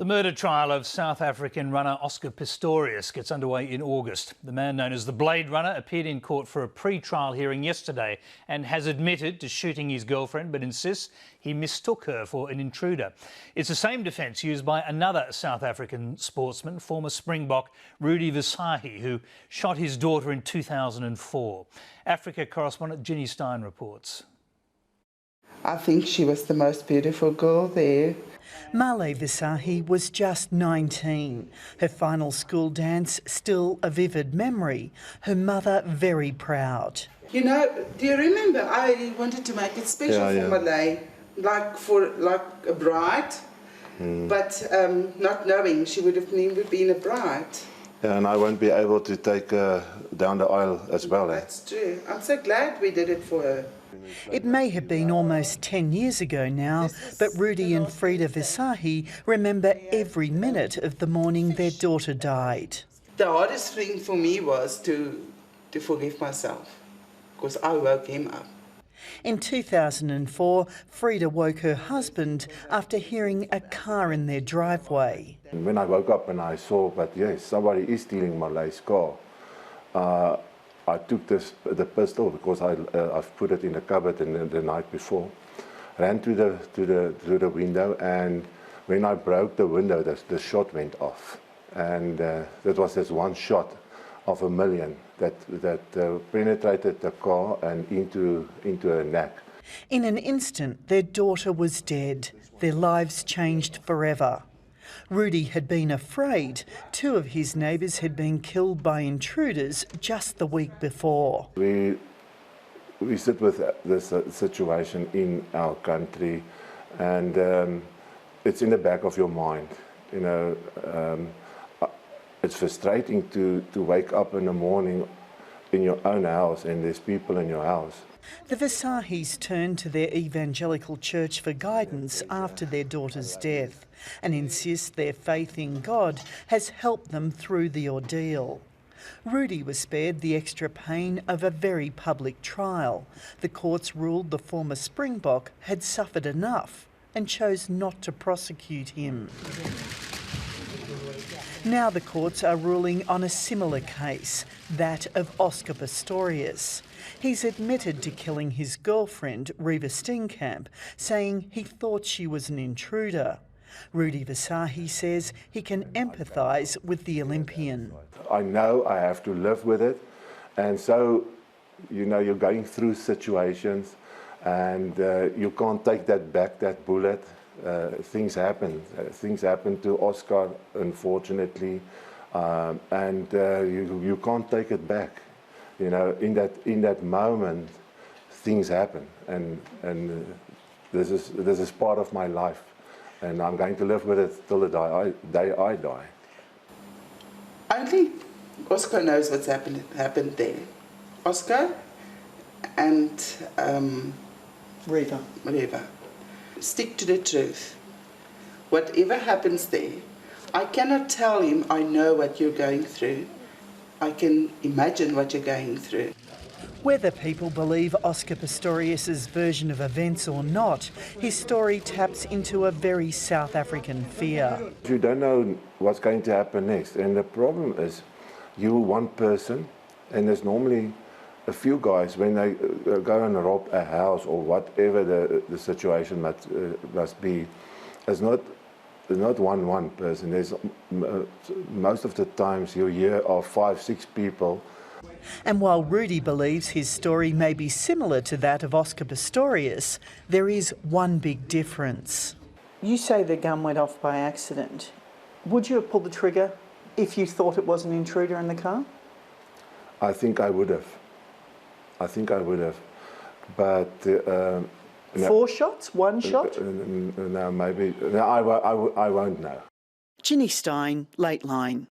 The murder trial of South African runner Oscar Pistorius gets underway in August. The man known as the Bladerunner appeared in court for a pre-trial hearing yesterday and has admitted to shooting his girlfriend, but insists he mistook her for an intruder. It's the same defence used by another South African sportsman, former Springbok Rudi Visagie, who shot his daughter in 2004. Africa correspondent Ginny Stein reports. I think she was the most beautiful girl there. Male Visagie was just 19. Her final school dance still a vivid memory. Her mother very proud. You know, do you remember I wanted to make it special for Malay, like a bride, but not knowing she would have never been a bride. Yeah, and I won't be able to take her down the aisle as well. That's true. I'm so glad we did it for her. It may have been almost 10 years ago now, but Rudi and Frida Visagie remember every minute of the morning their daughter died. The hardest thing for me was to forgive myself, because I woke him up. In 2004, Frida woke her husband after hearing a car in their driveway. When I woke up and I saw that, yes, somebody is stealing Malay's car, I took the pistol because I've put it in the cupboard the night before. Ran to the window, and when I broke the window, the shot went off, and that was just one shot of a million that penetrated the car and into her neck. In an instant, their daughter was dead. Their lives changed forever. Rudi had been afraid. Two of his neighbours had been killed by intruders just the week before. We sit with this situation in our country, and it's in the back of your mind. You know, it's frustrating to wake up in the morning in your own house and there's people in your house. The Visagies turned to their evangelical church for guidance after their daughter's death and insist their faith in God has helped them through the ordeal. Rudi was spared the extra pain of a very public trial. The courts ruled the former Springbok had suffered enough and chose not to prosecute him. Now the courts are ruling on a similar case, that of Oscar Pistorius. He's admitted to killing his girlfriend, Reva Steenkamp, saying he thought she was an intruder. Rudi Visagie says he can empathise with the Olympian. I know I have to live with it, and so, you know, you're going through situations and you can't take that back, that bullet. Things happen. Things happen to Oscar, unfortunately, and you can't take it back. You know, in that moment, things happen, and this is part of my life, and I'm going to live with it till the day I die. Only Oscar knows what's happened there. Oscar and Reva. Stick to the truth. Whatever happens there, I cannot tell him I know what you're going through. I can imagine what you're going through. Whether people believe Oscar Pistorius' version of events or not, his story taps into a very South African fear. You don't know what's going to happen next, and the problem is you're one person, and there's normally a few guys, when they go and rob a house or whatever the situation must be, it's not one person. There's most of the times you hear of 5, 6 people. And while Rudi believes his story may be similar to that of Oscar Pistorius, there is one big difference. You say the gun went off by accident. Would you have pulled the trigger if you thought it was an intruder in the car? I think I would have. But 4 shots? 1 shot? No, maybe. No, I won't know. Ginny Stein, Lateline.